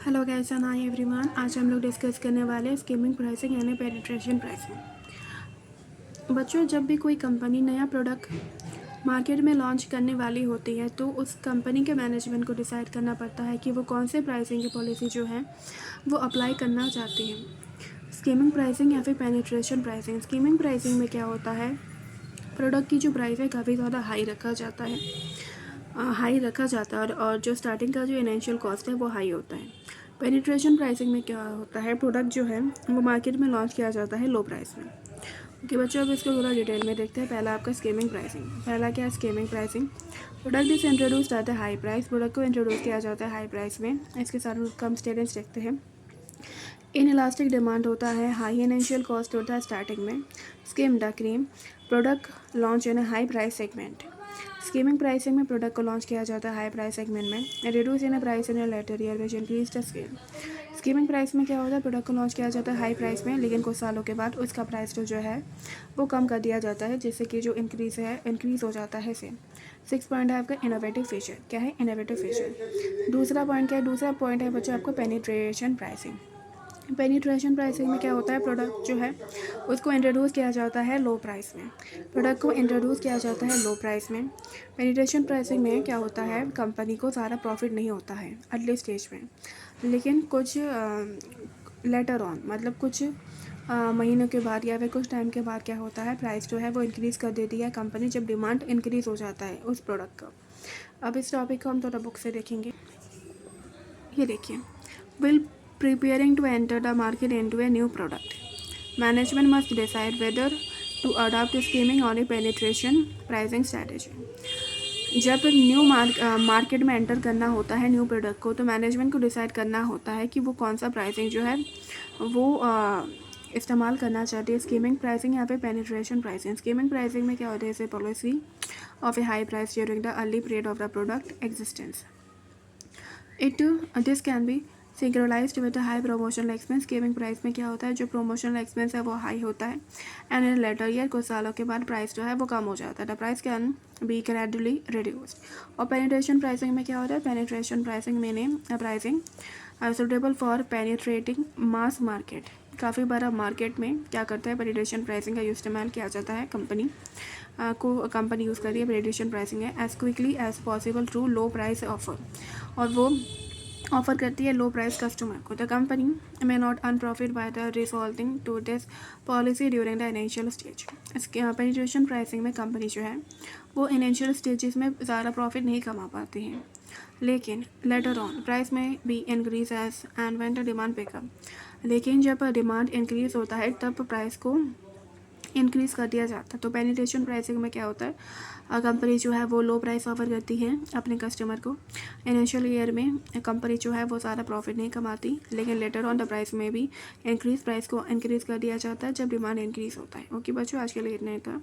Hello guys and hi everyone. आज हम लोग डिस्कस करने वाले हैं स्कीमिंग प्राइसिंग यानी पेनिट्रेशन प्राइसिंग। बच्चों, जब भी कोई कंपनी नया प्रोडक्ट मार्केट में लॉन्च करने वाली होती है तो उस कंपनी के मैनेजमेंट को डिसाइड करना पड़ता है कि वो कौन से प्राइसिंग की पॉलिसी जो है वो अप्लाई करना चाहती है। स्कीमिंग प्राइसिंग या फिर पेनिट्रेशन प्राइसिंग। स्कीमिंग प्राइसिंग में क्या होता है, प्रोडक्ट की जो प्राइस है काफ़ी ज़्यादा हाई रखा जाता है और जो स्टार्टिंग का जो इनिशियल कॉस्ट है वो हाई होता है। पेनिट्रेशन प्राइसिंग में क्या होता है, प्रोडक्ट जो है वो मार्केट में लॉन्च किया जाता है लो प्राइस में। ओके बच्चों, अब इसको थोड़ा डिटेल में देखते हैं। पहला आपका स्कीमिंग प्राइसिंग। पहला क्या है skimming pricing. Product is introduced at high price. Product को इंट्रोड्यूस किया जाता है हाई प्राइस में। इसके साथ कम स्टेटेंस देखते हैं। इन इलास्टिक डिमांड होता है, हाई इनिशियल कॉस्ट होता है स्टार्टिंग में। Skim the cream. Product launch in high price segment. Skimming pricing में प्रोडक्ट को लॉन्च किया जाता है हाई प्राइस सेगमेंट में। Reduce in price in later year which increase the scale. Skimming price में क्या होता है, प्रोडक्ट को लॉन्च किया जाता है हाई प्राइस में, लेकिन कुछ सालों के बाद उसका प्राइस जो है वो कम कर दिया जाता है, जिससे कि जो इंक्रीज़ हो जाता है सेम। 6 पॉइंट है आपका इनोवेटिव फीचर। क्या है इनोवेटिव फीचर। दूसरा पॉइंट क्या है, दूसरा पॉइंट है बच्चों आपको पेनिट्रेशन प्राइसिंग। पेनिट्रेशन प्राइसिंग में क्या होता है, प्रोडक्ट जो है उसको इंट्रोड्यूस किया जाता है लो प्राइस में। प्रोडक्ट को इंट्रोड्यूस किया जाता है लो प्राइस में। पेनिट्रेशन प्राइसिंग में क्या होता है, कंपनी को ज़्यादा प्रॉफिट नहीं होता है अर्ली स्टेज में, लेकिन कुछ लेटर ऑन मतलब कुछ महीनों के बाद या फिर कुछ टाइम के बाद क्या होता है, प्राइस जो है वो इंक्रीज़ कर देती है कंपनी, जब डिमांड इंक्रीज़ हो जाता है उस प्रोडक्ट का। अब इस टॉपिक को हम थोड़ा बुक से देखेंगे। ये देखिए, will preparing to enter the market into a new product. Management must decide whether to adopt a skimming or a penetration pricing strategy. जब न्यू मार्केट में एंटर करना होता है न्यू प्रोडक्ट को, तो मैनेजमेंट को डिसाइड करना होता है कि वो कौन सा प्राइसिंग जो है वो इस्तेमाल करना चाहती है। स्कीमिंग प्राइसिंग या फिर पेनिट्रेशन प्राइसिंग। स्कीमिंग प्राइसिंग में क्या होता है, इसे policy of a high price during the early period of the product existence. This can be synchronized with high promotional expense. Skimming price में क्या होता है, जो प्रोमोशनल एक्सपेंस है वो हाई होता है, एंड इन लेटर ईयर कुछ सालों के बाद प्राइस जो है वो कम हो जाता है। The price can be gradually reduced. और पेनिट्रेशन प्राइसिंग में क्या होता है, penetration pricing meaning pricing suitable for penetrating mass market. काफ़ी बार मार्केट में क्या करता है, पेनिट्रेशन प्राइसिंग का इस्तेमाल किया जाता है, कंपनी यूज़ करती है पेनिट्रेशन प्राइसिंग है as quickly as possible through low price offer, और वो ऑफर करती है लो प्राइस कस्टमर को। The company may not earn profit by the resulting to this policy during the initial stage. इसके penetration pricing में company जो है वो इनिशियल स्टेजेस में ज़्यादा प्रॉफिट नहीं कमा पाती हैं, लेकिन लेटर ऑन प्राइस में भी increase as and when the demand pick up. लेकिन जब डिमांड इंक्रीज होता है तब प्राइस को इंक्रीज़ कर दिया जाता है। तो पेनिट्रेशन प्राइसिंग में क्या होता है, कंपनी जो है वो लो प्राइस ऑफर करती है अपने कस्टमर को। इनिशियल ईयर में कंपनी जो है वो ज़्यादा प्रॉफिट नहीं कमाती, लेकिन लेटर ऑन द प्राइस में भी प्राइस को इंक्रीज़ कर दिया जाता है जब डिमांड इंक्रीज़ होता है। ओके बच्चों, आज के लिए इतना ही था।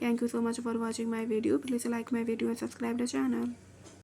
Thank you so much for watching my video. Please like my video and subscribe the channel.